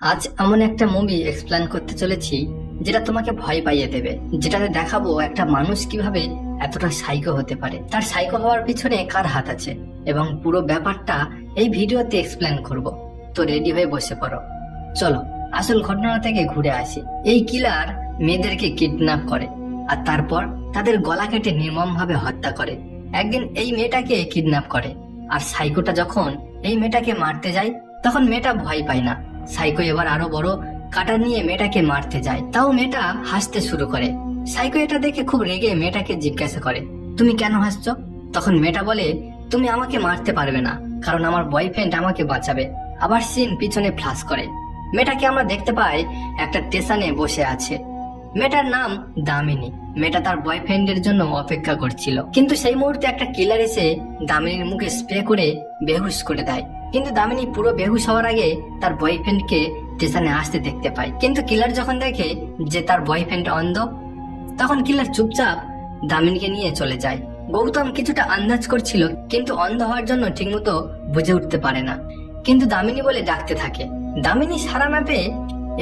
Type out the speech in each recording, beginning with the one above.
আজ এমন একটা মুভি এক্সপ্লেন করতে চলেছি যেটা তোমাকে ভয় পাইয়ে দেবে, যেটাতে দেখাবো একটা মানুষ কিভাবে এতটা সাইকো হতে পারে, তার সাইকো হওয়ার পিছনে কার হাত আছে, এবং পুরো ব্যাপারটা এই ভিডিওতে এক্সপ্লেন করব। তো রেডি হয়ে বসে পড়ো, চলো আসল ঘটনা থেকে ঘুরে আসি। এই কিলার মেয়েদেরকে কিডন্যাপ করে আর তারপর তাদের গলা কেটে নির্মমভাবে হত্যা করে। একদিন এই মেয়েটাকে কিডন্যাপ করে, আর সাইকোটা যখন এই মেয়েটাকে মারতে যায় তখন মেয়েটা ভয় পায় না। সাইকো এবার আরো বড় কাটা নিয়ে মেয়েটাকে মারতে যায়, তাও মেয়েটা হাসতে শুরু করে। সাইকো এটা দেখে খুব রেগে মেয়েটাকে জিজ্ঞাসা করে, তুমি কেন হাসছো? তখন মেয়েটা বলে, তুমি আমাকে মারতে পারবে না, কারণ আমার বয়ফ্রেন্ড আমাকে বাঁচাবে। আবার সিন পিছনে ফ্লাশ করে, মেয়েটাকে আমরা দেখতে পাই একটা স্টেশনে বসে আছে। মেয়েটার নাম দামিনী। মেয়েটা তার বয়ফ্রেন্ডের জন্য অপেক্ষা করছিল, কিন্তু সেই মুহূর্তে একটা কিলার এসে দামিনীর মুখে স্প্রে করে বেহুশ করে দেয়। কিন্তু দামিনী পুরো বেহুশ হওয়ার আগে তার বয়ফ্রেন্ডকে স্টেশনে আসতে দেখতে পায়। কিন্তু কিলার যখন দেখে যে তার বয়ফ্রেন্ড অন্ধ, তখন কিলার চুপচাপ দামিনীকে নিয়ে চলে যায়। গৌতম কিছুটা আন্দাজ করছিল, কিন্তু অন্ধ হওয়ার জন্য ঠিকমতো বুঝে উঠতে পারে না। কিন্তু দামিনী বলে ডাকতে থাকে। দামিনী সাড়া না পেয়ে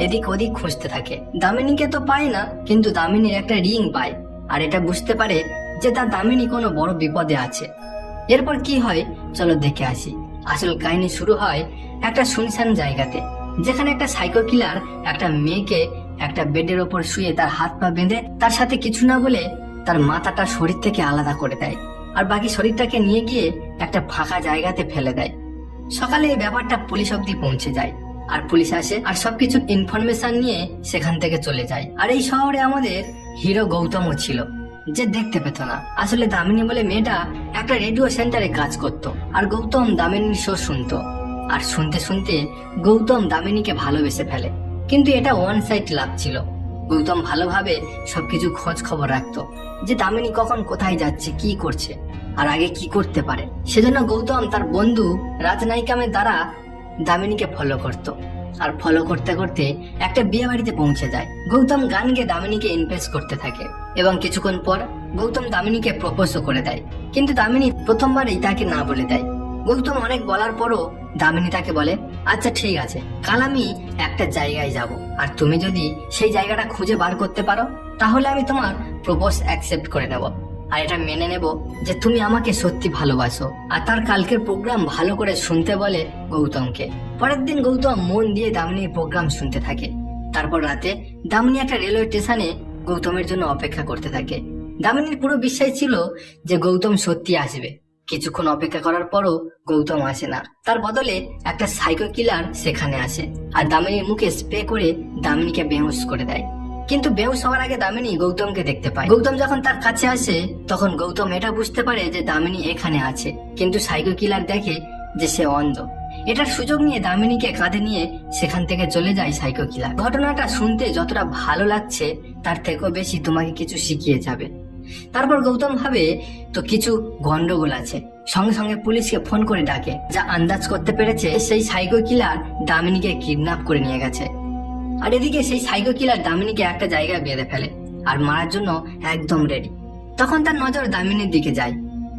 এদিক ওদিক খুঁজতে থাকে। দামিনীকে তো পায় না, কিন্তু দামিনীর একটা রিং পায়, আর এটা বুঝতে পারে যে তার দামিনী কোনো বড় বিপদে আছে। এরপর কি হয় চলো দেখে আসি। আসল কাহিনী শুরু হয় একটা শুনশান জায়গাতে, যেখানে একটা সাইকো কিলার একটা মেয়েকে একটা বেডের ওপর শুয়ে তার হাত পা বেঁধে তার সাথে কিছু না বলে তার মাথাটা শরীর থেকে আলাদা করে দেয়, আর বাকি শরীরটাকে নিয়ে গিয়ে একটা ফাঁকা জায়গাতে ফেলে দেয়। সকালে এই ব্যাপারটা পুলিশ অব্দি পৌঁছে যায়, আর পুলিশ আসে আর সবকিছু ইনফরমেশন নিয়ে সেখান থেকে চলে যায়। আর এই শহরে আমাদের হিরো গৌতমও ছিল, যে দেখতে পেত না। আসলে দামিনী বলে মেয়েটা একটা রেডিও সেন্টারে কাজ করত, আর গৌতম দামিনীর শো শুনতো। আর শুনতে শুনতে গৌতম দামিনীকে ভালোবেসে ফেলে, কিন্তু এটা ওয়ান সাইড লাভ ছিল। গৌতম ভালোভাবে সবকিছু খোঁজ খবর রাখতো, যে দামিনী কখন কোথায় যাচ্ছে, কি করছে, আর আগে কি করতে পারে। সেজন্য গৌতম তার বন্ধু রাজনায়িকামের দ্বারা দামিনীকে ফলো করত, আর ফলো করতে করতে একটা বিয়ে বাড়িতে পৌঁছে যায়। গৌতম গান গেয়ে দামিনীকে ইমপ্রেস করতে থাকে, এবং কিছুক্ষণ পর গৌতম দামিনীকে প্রপোজও করে দেয়। কিন্তু দামিনী প্রথমবারই তাকে না বলে দেয়। গৌতম অনেক বলার পরও দামিনী তাকে বলে, আচ্ছা ঠিক আছে, কাল আমি একটা জায়গায় যাব, আর তুমি যদি সেই জায়গাটা খুঁজে বার করতে পারো তাহলে আমি তোমার প্রপোজ অ্যাকসেপ্ট করে নেব, আর এটা মেনে নেব যে তুমি আমাকে সত্যি ভালোবাসো। আর তার কালকের প্রোগ্রাম ভালো করে শুনতে বলে গৌতমকে। পরের দিন গৌতম মন দিয়ে দামিনীর প্রোগ্রাম শুনতে থাকে। তারপর রাতে দামিনী একটা রেলওয়ে স্টেশনে গৌতমের জন্য অপেক্ষা করতে থাকে। দামিনীর পুরো বিশ্বাস ছিল যে গৌতম সত্যি আসবে। কিছুক্ষণ অপেক্ষা করার পরও গৌতম আসে না, তার বদলে একটা সাইকো কিলার সেখানে আসে, আর দামিনীর মুখে স্প্রে করে দামিনীকে বেহুশ করে দেয়। কিন্তু বেহুশ হওয়ার আগে দামিনী গৌতমকে দেখতে পায়। গৌতম যখন তার কাছে আসে তখন গৌতম এটা বুঝতে পারে যে দামিনী এখানে আছে, কিন্তু সাইকো কিলার দেখে যে সে অন্ধ। এটার সুযোগ নিয়ে দামিনীকে কাঁধে নিয়ে সেখান থেকে চলে যায় সাইকো কিলার। ঘটনাটা শুনতে যতটা ভালো লাগছে তার থেকেও বেশি তোমাকে কিছু শিখিয়ে যাবে। তারপর গৌতম ভাবে তো কিছু গন্ডগোল আছে, সঙ্গে সঙ্গে পুলিশকে ফোন করে ডাকে, যা আন্দাজ করতে পেরেছে সেই সাইকো কিলার দামিনীকে কিডন্যাপ করে নিয়ে গেছে। আর এদিকে সেই সাইকো কিলার দামিনীকে একটা জায়গায় বেঁধে ফেলে আর মারার জন্য একদম রেডি। তখন তার নজর দামিনীর দিকে যায়,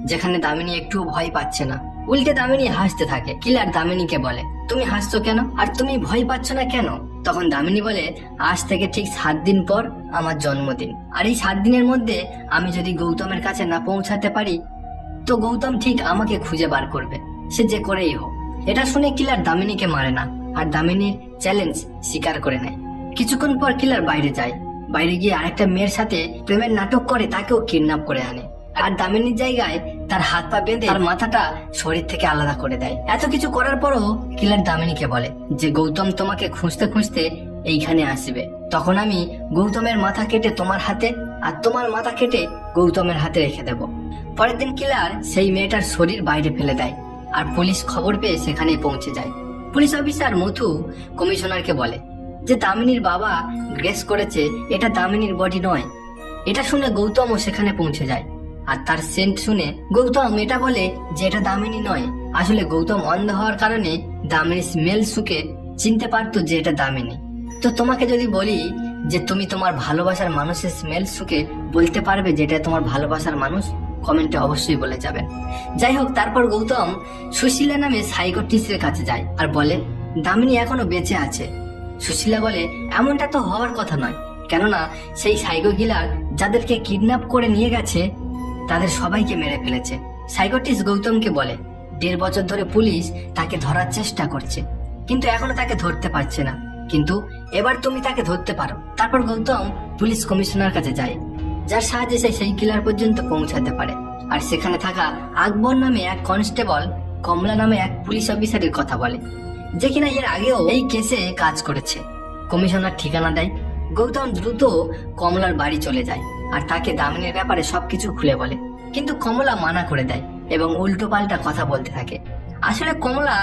যেখানে দামিনী একটু ভয় পাচ্ছে না, উল্টে দামিনী হাসতে থাকে। কিলার দামিনীকে বলে, তুমি হাসছো কেন, আর তুমি ভয় পাচ্ছ না কেন? তখন দামিনী বলে, আজ থেকে ঠিক 7 দিন পর আমার জন্মদিন, আর এই 7 দিনের মধ্যে আমি যদি গৌতমের কাছে না পৌঁছাতে পারি তো গৌতম ঠিক আমাকে খুঁজে বার করবে, সে যে করেই হোক। এটা শুনে কিলার দামিনীকে মারে না, আর দামিনীর চ্যালেঞ্জ স্বীকার করে নেয়। কিছুক্ষণ পর কিলার বাইরে যায়, বাইরে গিয়ে আরেকটা মেয়ের সাথে প্রেমের নাটক করে তাকেও কিডন্যাপ করে আনে, আর দামিনীর জায়গায় তার হাত পা বেঁধে তার মাথাটা শরীর থেকে আলাদা করে দেয়। এত কিছু করার পরও কিলার দামিনীকে বলে যে গৌতম তোমাকে খুঁজতে খুঁজতে এইখানে আসবে, তখন আমি গৌতমের মাথা কেটে তোমার হাতে আর তোমার মাথা কেটে গৌতমের হাতে রেখে দেব। পরের দিন কিলার সেই মেয়েটার শরীর বাইরে ফেলে দেয়, আর পুলিশ খবর পেয়ে সেখানে পৌঁছে যায়। পুলিশ অফিসার মুথু কমিশনারকে বলে যে দামিনীর বাবা গ্রেস করেছে এটা দামিনীর বডি নয়। এটা শুনে গৌতমও সেখানে পৌঁছে যায়, আর তার সেন্ট শুনে গৌতম এটা বলে যে এটা দামিনী নয়। আসলে গৌতম অন্ধ হওয়ার কারণে দামিনীর স্মেল শুকে চিনতে পারতো যে এটা দামিনী। তো তোমাকে যদি বলি যে তুমি তোমার ভালোবাসার মানুষের স্মেল শুকে বলতে পারবে যে এটা তোমার ভালোবাসার মানুষ, কমেন্টে অবশ্যই বলে যাবেন। যাই হোক, তারপর গৌতম সুশীলা নামে সাইকোটিস্টের কাছে যায় আর বলে দামিনী এখনো বেঁচে আছে, সুশীলা বলে, এমনটা তো হওয়ার কথা নয়, কেননা সেই সাইকো কিলার যাদেরকে কিডন্যাপ করে নিয়ে গেছে তাদের সবাইকে মেরে ফেলেছে। সাইকোটিস্ট গৌতমকে বলে, 1.5 বছর ধরে পুলিশ তাকে ধরার চেষ্টা করছে, কিন্তু এখনো তাকে ধরতে পারছে না, কিন্তু এবার তুমি তাকে ধরতে পারো। তারপর গৌতম পুলিশ কমিশনার কাছে যায়, যার সাহায্যে সে সেই কিলার পর্যন্ত পৌঁছাতে পারে। আর সেখানে থাকা আকবর নামে এক কনস্টেবল কমলা নামে এক পুলিশ অফিসারের কথা বলে, যে কিনা এর আগেও এই কেসে কাজ করেছে। কমিশনার ঠিকানা দেয়। গৌতম দ্রুত কমলার বাড়ি চলে যায় আর তাকে দামিনীর ব্যাপারে সবকিছু খুলে বলে, কিন্তু কমলা মানা করে দেয় এবং উল্টো পাল্টা কথা বলতে থাকে। আসলে কমলা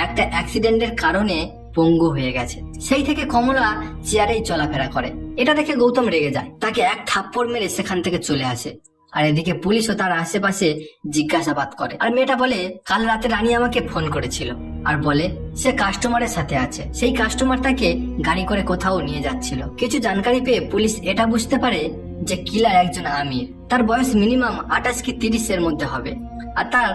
একটা অ্যাক্সিডেন্টের কারণে পঙ্গু হয়ে গেছে, সেই থেকে কমলা চেয়ারেই চলাফেরা করে। এটা দেখে গৌতম রেগে যায়, তাকে এক থাপ্পড় মেরে সেখান থেকে চলে আসে। আর এদিকে পুলিশও তার আশেপাশে জিজ্ঞাসাবাদ করে। আর মেয়েটা বলে, কাল রাতে রানী আমাকে ফোন করেছিল আর বলে সে কাস্টমারের সাথে আছে, সেই কাস্টমার তাকে গাড়ি করে কোথাও নিয়ে যাচ্ছিল। কিছু জানকারি পেয়ে পুলিশ এটা বুঝতে পারে যে কিলার একজন আমির, তার বয়স মিনিমাম 28 কি 30 এর মধ্যে হবে, আর তার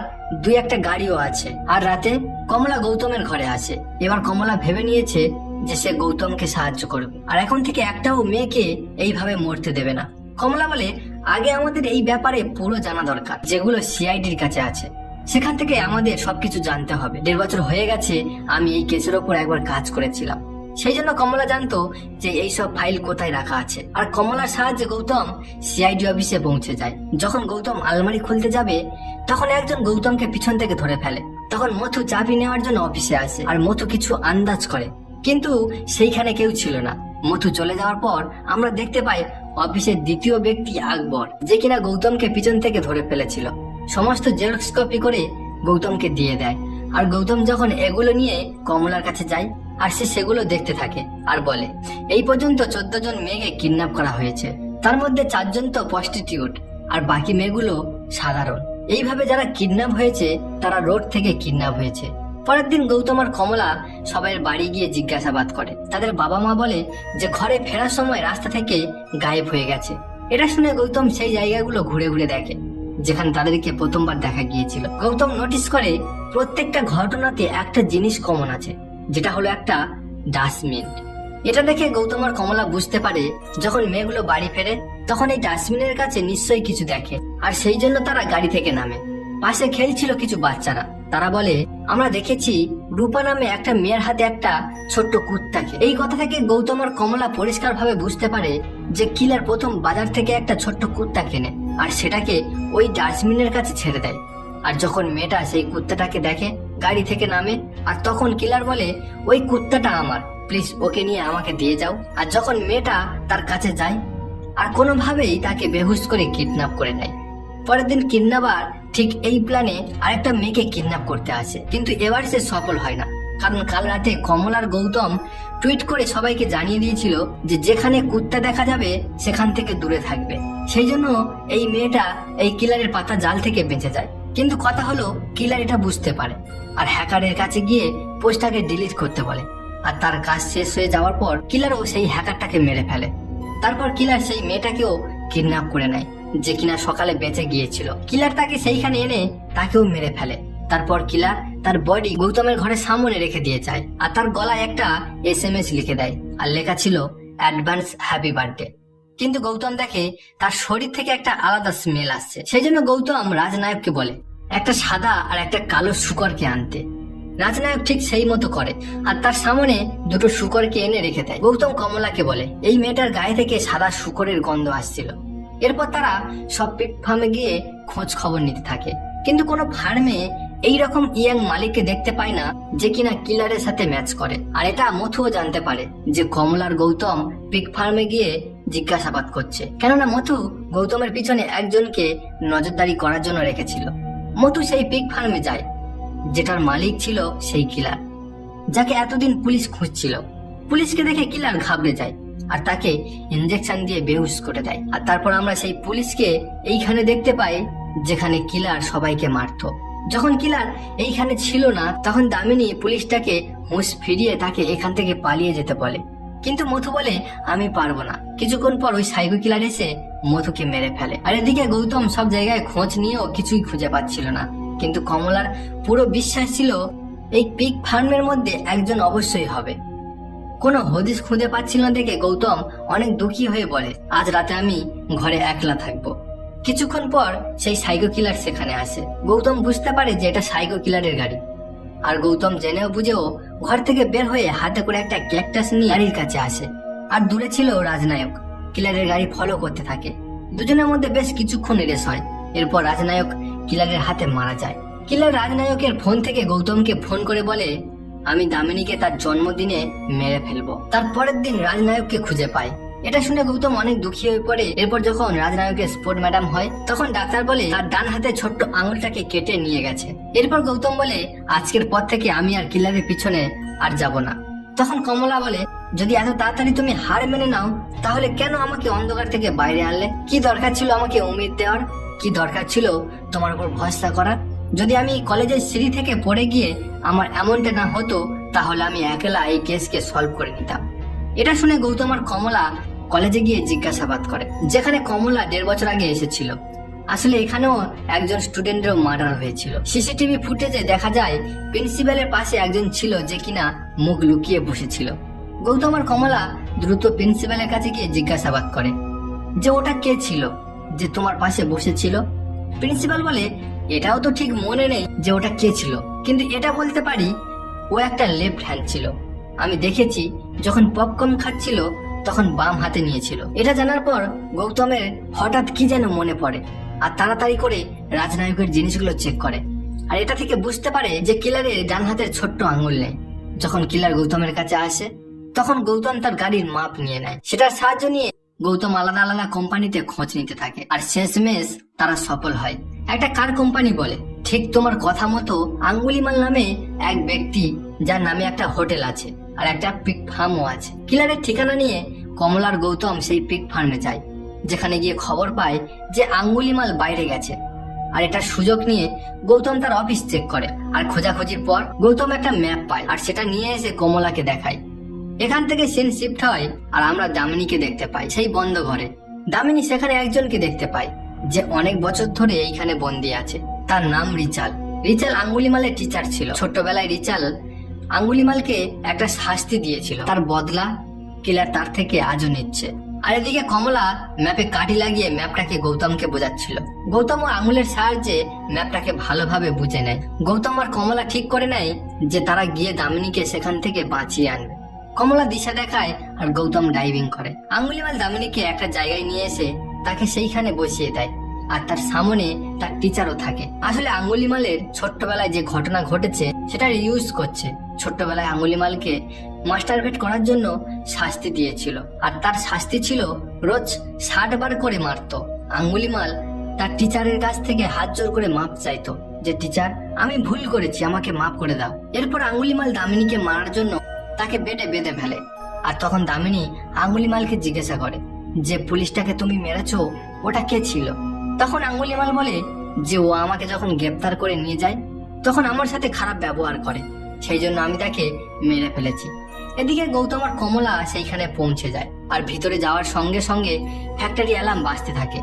2-1টা গাড়িও আছে। আর রাতে কমলা গৌতমের ঘরে আসে। এবার কমলা ভেবে নিয়েছে যে সে গৌতমকে সাহায্য করবে, আর এখন থেকে একটাও মেয়েকে এইভাবে মরতে দেবে না। কমলা বলে, আগে আমাদের এই ব্যাপারে পুরো জানা দরকার, যেগুলো সিআইডির কাছে আছে, সেখান থেকে আমাদের সবকিছু জানতে হবে। 1.5 বছর হয়ে গেছে আমি এই কেসের ওপর একবার কাজ করেছিলাম, সেই জন্য কমলা জানতো যে এই সব ফাইল কোথায় রাখা আছে। আর কমলার সাহায্যে গৌতম সিআইডি অফিসে পৌঁছে যায়। যখন গৌতম আলমারি খুলতে যাবে তখন একজন গৌতমকে পিছন থেকে ধরে ফেলে। তখন মথু চাবি নেওয়ার জন্য অফিসে আসে আর মথু কিছু আন্দাজ করে, কিন্তু সেইখানে কেউ ছিল না। মথু চলে যাওয়ার পর আমরা দেখতে পাই অফিসের দ্বিতীয় ব্যক্তি আকবর, যে কিনা গৌতমকে পিছন থেকে ধরে ফেলেছিল। সমস্ত জেরক্স কপি করে গৌতমকে দিয়ে দেয়। আর গৌতম যখন এগুলো নিয়ে কমলার কাছে যায় আর সে সেগুলো দেখতে থাকে আর বলে, এই পর্যন্ত 14 জন মেয়েকে কিডন্যাপ করা হয়েছে, তার মধ্যে 4 জন তো প্রস্টিটিউট আর বাকি মেয়েগুলো সাধারণ। এইভাবে যারা কিডন্যাপ হয়েছে তারা রোড থেকে কিডন্যাপ হয়েছে। পরের দিন গৌতম আর কমলা সবাইয়ের বাড়ি গিয়ে জিজ্ঞাসাবাদ করে। তাদের বাবা মা বলে যে ঘরে ফেরার সময় রাস্তা থেকে গায়েব হয়ে গেছে। এটা শুনে গৌতম সেই জায়গাগুলো ঘুরে ঘুরে দেখে যেখানে তাদেরকে প্রথমবার দেখা গিয়েছিল। গৌতম নোটিস করে প্রত্যেকটা ঘটনাতে একটা জিনিস কমন আছে, যেটা হলো একটা ডাস্টবিন। এটা দেখে গৌতম আর কমলা বুঝতে পারে যখন মেয়েগুলো বাড়ি ফেরে তখন এই ডাস্টবিনের কাছে নিশ্চয়ই কিছু দেখে, আর সেই জন্য তারা গাড়ি থেকে নামে। পাশে খেলছিল কিছু বাচ্চারা, তারা বলে, আমরা দেখেছি রূপা নামে একটা মেয়ের হাতে একটা ছোট্ট কুত্তাকে। এই কথা থেকে গৌতম আর কমলা পরিষ্কার ভাবে বুঝতে পারে যে কিলার প্রথম বাজার থেকে একটা ছোট্ট কুত্তা কেনে আর সেটাকে ওই ডাস্টবিনের কাছে ছেড়ে দেয়। আর যখন মেয়েটা সেই কুত্তাটাকে দেখে গাড়ি থেকে নামে, আর তখন কিলার বলে, ওই কুত্তাটা আমার, প্লিজ ওকে নিয়ে আমাকে দিয়ে যাও। আর যখন মেয়েটা তার কাছে যায় আর কোনোভাবেই তাকে বেহুশ করে কিডন্যাপ করে নেয়। পরের দিন কিডন্যাপার ঠিক এই প্ল্যানে আরেকটা মেয়েকে কিডন্যাপ করতে আসে, কিন্তু এবার সে সফল হয় না, কারণ কাল রাতে কমলার গৌতম টুইট করে সবাইকে জানিয়ে দিয়েছিল যে যেখানে কুত্তা দেখা যাবে সেখান থেকে দূরে থাকবে। সেই জন্য এই মেয়েটা এই কিলারের পাতা জাল থেকে বেঁচে যায়। কিন্তু কথা হলো কিলার এটা বুঝতে পারে আর হ্যাকারের কাছে গিয়ে পোস্টটাকে ডিলিট করতে বলে। আর তার কাজ শেষ হয়ে যাওয়ার পর কিলারও সেই হ্যাকারটাকে মেরে ফেলে। তারপর কিলার সেই মেয়েটাকেও কিডন্যাপ করে নেয়, যে কিনা সকালে বেঁচে গিয়েছিল। কিলার তাকে সেইখানে এনে তাকেও মেরে ফেলে। তারপর কিলার তার বডি গৌতমের ঘরের সামনে রেখে দিয়ে যায় আর তার গলায় একটা SMS লিখে দেয়, আর লেখা ছিল অ্যাডভান্স হ্যাপি বার্থডে। কিন্তু গৌতম দেখে তার শরীর থেকে একটা আলাদা স্মেল আসছে। সেই জন্য গৌতম রাজনায়ককে বলে একটা সাদা আর একটা কালো শূকরকে আনতে। রাজনায়ক ঠিক সেই মতো করে আর তার সামনে দুটো শূকরকে এনে রেখে দেয়। গৌতম কমলাকে বলে এই মেয়েটার গায়ে থেকে সাদা শূকরের গন্ধ আসছিল। এরপর তারা সব পিগ ফার্মে গিয়ে খোঁজ খবর নিতে থাকে, কিন্তু কোনো ফার্মে এইরকম ইয়াং মালিককে দেখতে পায় না যে কিনা কিলারের সাথে ম্যাচ করে। আর এটা মথুও জানতে পারে যে কমলার গৌতম পিগ ফার্মে গিয়ে জিজ্ঞাসাবাদ করছে, কেননা মথু গৌতমের পিছনে একজনকে নজরদারি করার জন্য রেখেছিল। মথু সেই পিগ ফার্মে যায় যেটার মালিক ছিল সেই কিলার, যাকে এতদিন পুলিশ খুঁজছিল। পুলিশকে দেখে কিলার ঘাবড়ে যায় আর তাকে ইনজেকশন দিয়ে বেহুশ করে দেয়। আর তারপর আমরা সেই পুলিশকে এইখানে দেখতে পাই যেখানে কিলার সবাইকে মারত। যখন কিলার এইখানে ছিল না তখন দামিনী পুলিশটাকে হুঁশ ফিরিয়ে তাকে এখান থেকে পালিয়ে যেতে বলে, কিন্তু মথু বলে আমি পারবো না। কিছুক্ষণ পর ওই সাইকো কিলার এসে মথুকে মেরে ফেলে। আর এদিকে গৌতম সব জায়গায় খোঁজ নিয়েও কিছুই খুঁজে পাচ্ছিল না, কিন্তু কমলার পুরো বিশ্বাস ছিল এই পিগ ফার্মের মধ্যে একজন অবশ্যই হবে। কোনো হদিস খুঁজে পাচ্ছিল না দেখে গৌতম অনেক দুঃখী হয়ে বলে, আজ রাতে আমি ঘরে একলা থাকবো। কিছুক্ষণ পর সেই সাইকো কিলার সেখানে আসে। গৌতম বুঝতে পারে যে এটা সাইকো কিলারের গাড়ি। আর গৌতম জেনেও বুঝেও ঘর থেকে বের হয়ে হাতে করে একটা ক্যাকটাস নিয়ে গাড়ির কাছে আসে। আর দূরে ছিল রাজনায়ক। কিলারের গাড়ি ফলো করতে থাকে। দুজনের মধ্যে বেশ কিছুক্ষণ রেস হয়। এরপর রাজনায়ক কিলারের হাতে মারা যায়। কিলার রাজনায়কের ফোন থেকে গৌতমকে ফোন করে বলে, আমি দামিনীকে তার জন্মদিনে মেরে ফেলবো। তার পরের দিন রাজনায়ককে খুঁজে পায়। এটা শুনে গৌতম অনেক দুঃখী হয়ে পড়ে। এরপর যখন রাজনায়কের স্পোর্ট ম্যাডাম হয় তখন ডাক্তার বলে তার ডান হাতে ছোট্ট আঙুলটাকে কেটে নিয়ে গেছে। এরপর গৌতম বলে, আজকের পর থেকে আমি আর কিলারের পিছনে আর যাব না। তখন কমলা বলে, যদি এত তাড়াতাড়ি তুমি হার মেনে নাও তাহলে কেন আমাকে অন্ধকার থেকে বাইরে আনলে? কি দরকার ছিল আমাকে উম্মিদ দেওয়ার? কি দরকার ছিল তোমার উপর ভরসা করার? যদি আমি কলেজের সিঁড়ি থেকে পড়ে গিয়ে আমার এমনটা না হতো তাহলে আমি একলা এই কেসকে সলভ করে নিতাম। এটা শুনে গৌতম আর কমলা কলেজে গিয়ে জিজ্ঞাসাবাদ করে, যেখানে কমলা 1.5 বছর আগে এসেছিল। আসলে এখানেও একজন স্টুডেন্টেরও মার্ডার হয়েছিল। সিসিটিভি ফুটেজে দেখা যায় প্রিন্সিপালের পাশে একজন ছিল যে কিনা মুখ লুকিয়ে বসেছিল। গৌতম আর কমলা দ্রুত প্রিন্সিপালের কাছে গিয়ে জিজ্ঞাসাবাদ করে যে ওটা কে ছিল যে তোমার পাশে বসেছিল। প্রিন্সিপাল বলে, এটাও তো ঠিক মনে নেই যে ওটা কে ছিল, কিন্তু এটা বলতে পারি ও একটা লেফট হ্যান্ড ছিল। আমি দেখেছি যখন পপকর্ন খাচ্ছিল তখন বাম হাতে নিয়েছিল। এটা জানার পর গৌতমের হঠাৎ কি যেন মনে পড়ে আর তাড়াতাড়ি করে রাজনায়কের জিনিসগুলো চেক করে। আর এটা থেকে বুঝতে পারে যে কিলারের ডান হাতের ছোট্ট আঙুল নেই। যখন কিলার গৌতমের কাছে আসে তখন গৌতম তার গাড়ির মাপ নিয়ে নেয়। সেটার সাহায্য নিয়ে গৌতম আলাদা আলাদা কোম্পানিতে খোঁজ নিতে থাকে। আর শেষমেশ তারা সফল হয়। একটা কার কোম্পানি বলে, ঠিক তোমার কথা মতো আঙ্গুলিমাল নামে এক ব্যক্তি যার নামে একটা হোটেল আছে আর একটা পিক ফার্মও আছে। কিলারের ঠিকানা নিয়ে কমলার গৌতম সেই পিক ফার্মে যায়, যেখানে গিয়ে খবর পায় যে আঙ্গুলিমাল বাইরে গেছে। আর এটার সুযোগ নিয়ে গৌতম তার অফিস চেক করে। আর খোঁজাখুঁজির পর গৌতম একটা ম্যাপ পায় আর সেটা নিয়ে এসে কমলাকে দেখায়। এখান থেকে সিন শিফট হয় আর আমরা দামিনীকে দেখতে পাই সেই বন্ধ ঘরে। দামিনী সেখানে একজনকে দেখতে পায় যে অনেক বছর ধরে এইখানে বন্দি আছে। তার নাম রিচাল। রিচাল আঙ্গুলিমালের টিচার ছিল। ছোটবেলায় রিচাল আঙ্গুলিমালকে একটা শাস্তি দিয়েছিল, তার বদলা কিলার তার থেকে আজও নিচ্ছে। আর এদিকে কমলা ম্যাপে কাঠি লাগিয়ে ম্যাপটাকে গৌতমকে বোঝাচ্ছিল। গৌতম ও আঙুলের সাহায্যে ম্যাপটাকে ভালোভাবে বুঝে নেয়। গৌতম আর কমলা ঠিক করে নেয় যে তারা গিয়ে দামিনীকে সেখান থেকে বাঁচিয়ে আনবে। কমলা দিশা দেখায় আর গৌতম ডাইভিং করে। আঙ্গুলিমাল দামিনীকে একটা জায়গায় নিয়ে এসে তাকে সেইখানে বসিয়ে দেয় আর তার সামনে তার টিচারও থাকে। আসলে আঙ্গুলিমালের ছোট্টবেলায় যে ঘটনা ঘটেছে সেটা ইউজ করছে। ছোট্টবেলায় আঙ্গুলিমালকে মাস্টারবেট করার জন্য শাস্তি দিয়েছিল আর তার শাস্তি ছিল রোজ 60 বার করে মারতো। আঙ্গুলিমাল তার টিচারের কাছ থেকে হাত জোর করে মাপ চাইতো যে টিচার আমি ভুল করেছি, আমাকে মাফ করে দাও। এরপর আঙ্গুলিমাল দামিনীকে মারার জন্য তাকে বেডে বেঁধে ফেলে। আর তখন দামিনী আঙ্গুলিমালকে জিজ্ঞাসা করে যে পুলিশটাকে তুমি মেরেছো ওটা কে ছিল? তখন আঙ্গুলিমাল বলে যে ও আমাকে যখন গ্রেপ্তার করে নিয়ে যায় তখন আমার সাথে খারাপ ব্যবহার করে, সেই জন্য আমি তাকে মেরে ফেলেছি। এদিকে গৌতম আর কমলা সেইখানে পৌঁছে যায় আর ভিতরে যাওয়ার সঙ্গে সঙ্গে ফ্যাক্টরি অ্যালার্ম বাজতে থাকে।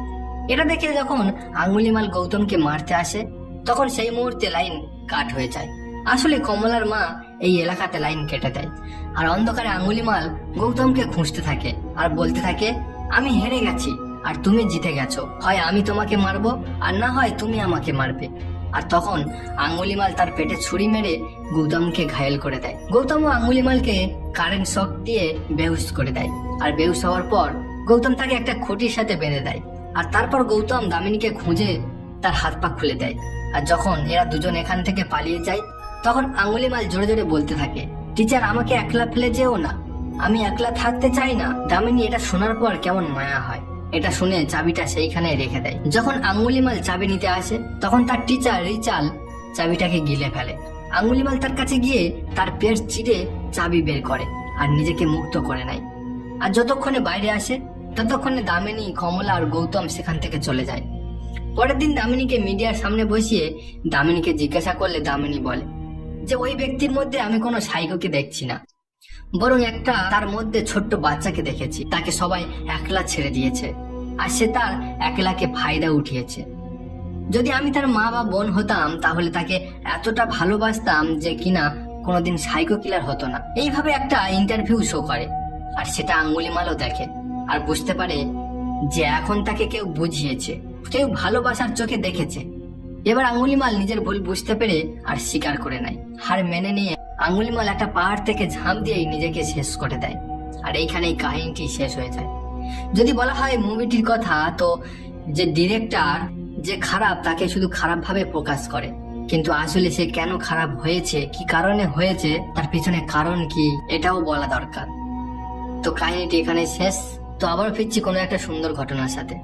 এটা দেখে যখন আঙ্গুলিমাল গৌতমকে মারতে আসে তখন সেই মুহূর্তে লাইন কাট হয়ে যায়। আসলে কমলার মা এই এলাকাতে লাইন কেটে দেয়। আর অন্ধকারে আঙ্গুলিমাল গৌতমকে খুঁজতে থাকে আর বলতে থাকে আমি হেরে গেছি আর তুমি জিতে গেছো, হয় আমি তোমাকে মারবো আর না হয় তুমি আমাকে মারবে। আর তখন আঙ্গুলিমাল তার পেটে ছুরি মেরে গৌতমকে ঘায়েল করে দেয়। গৌতম ও আঙ্গুলিমালকে কারেন্ট শক দিয়ে বেহুশ করে দেয়। আর বেহুশ হওয়ার পর গৌতম তাকে একটা খুঁটির সাথে বেঁধে দেয়। আর তারপর গৌতম দামিনীকে খুঁজে তার হাত পা খুলে দেয়। আর যখন এরা দুজন এখান থেকে পালিয়ে যায় তখন আঙ্গুলিমাল জোরে জোরে বলতে থাকে টিচার আমাকে একলা ফেলে যেও না, আমি একলা থাকতে চাই না। দামিনী এটা শোনার পর কেমন মায়া হয়। এটা শুনে চাবিটা সেইখানে রেখে দেয়। যখন আঙ্গুলিমাল চাবি নিতে আসে তখন তার টিচার রিচাল চাবিটাকে গিলে ফেলে। আঙ্গুলিমাল তার কাছে গিয়ে তার পেট চিরে চাবি বের করে আর নিজেকে মুক্ত করে নেয়। আর যতক্ষণে বাইরে আসে ততক্ষণে দামিনী, কমলা আর গৌতম সেখান থেকে চলে যায়। পরের দিন দামিনীকে মিডিয়ার সামনে বসিয়ে দামিনীকে জিজ্ঞাসা করলে দামিনী বলে যে ওই ব্যক্তির মধ্যে আমি কোনো সাইকোকে দেখছি না, বরং একটা তার মধ্যে ছোট্ট বাচ্চাকে দেখেছি। তাকে সবাই একলা ছেড়ে দিয়েছে আর সে তার একলাকে ফায়দা উঠিয়েছে। যদি আমি তার মা বা বোন হতাম তাহলে তাকে এতটা ভালোবাসতাম যে কিনা কোনোদিন সাইকো কিলার হতো না। এইভাবে একটা ইন্টারভিউ শো করে, আর সেটা আঙ্গুলিমালও দেখে আর বুঝতে পারে যে এখন তাকে কেউ বুঝিয়েছে, কেউ ভালোবাসার চোখে দেখেছে। এবার আঙ্গুলিমাল নিজের ভুল বুঝতে পেরে আর স্বীকার করে নেয়। হার মেনে নিয়ে আঙ্গুলিমাল একটা পাহাড় থেকে ঝাঁপ দিয়েই নিজেকে শেষ করে দেয়। আর এইখানেই কাহিনীটি শেষ হয়ে যায়। যদি বলা হয় মুভিটির কথা, তো যে ডিরেক্টর যে খারাপ তাকে শুধু খারাপ ভাবে প্রকাশ করে, কিন্তু আসলে সে কেন খারাপ হয়েছে, কি কারণে হয়েছে, তার পিছনে কারণ কি, এটাও বলা দরকার। তো কাহিনীটি এখানে শেষ। তো আবার ফিরছি কোনো একটা সুন্দর ঘটনার সাথে।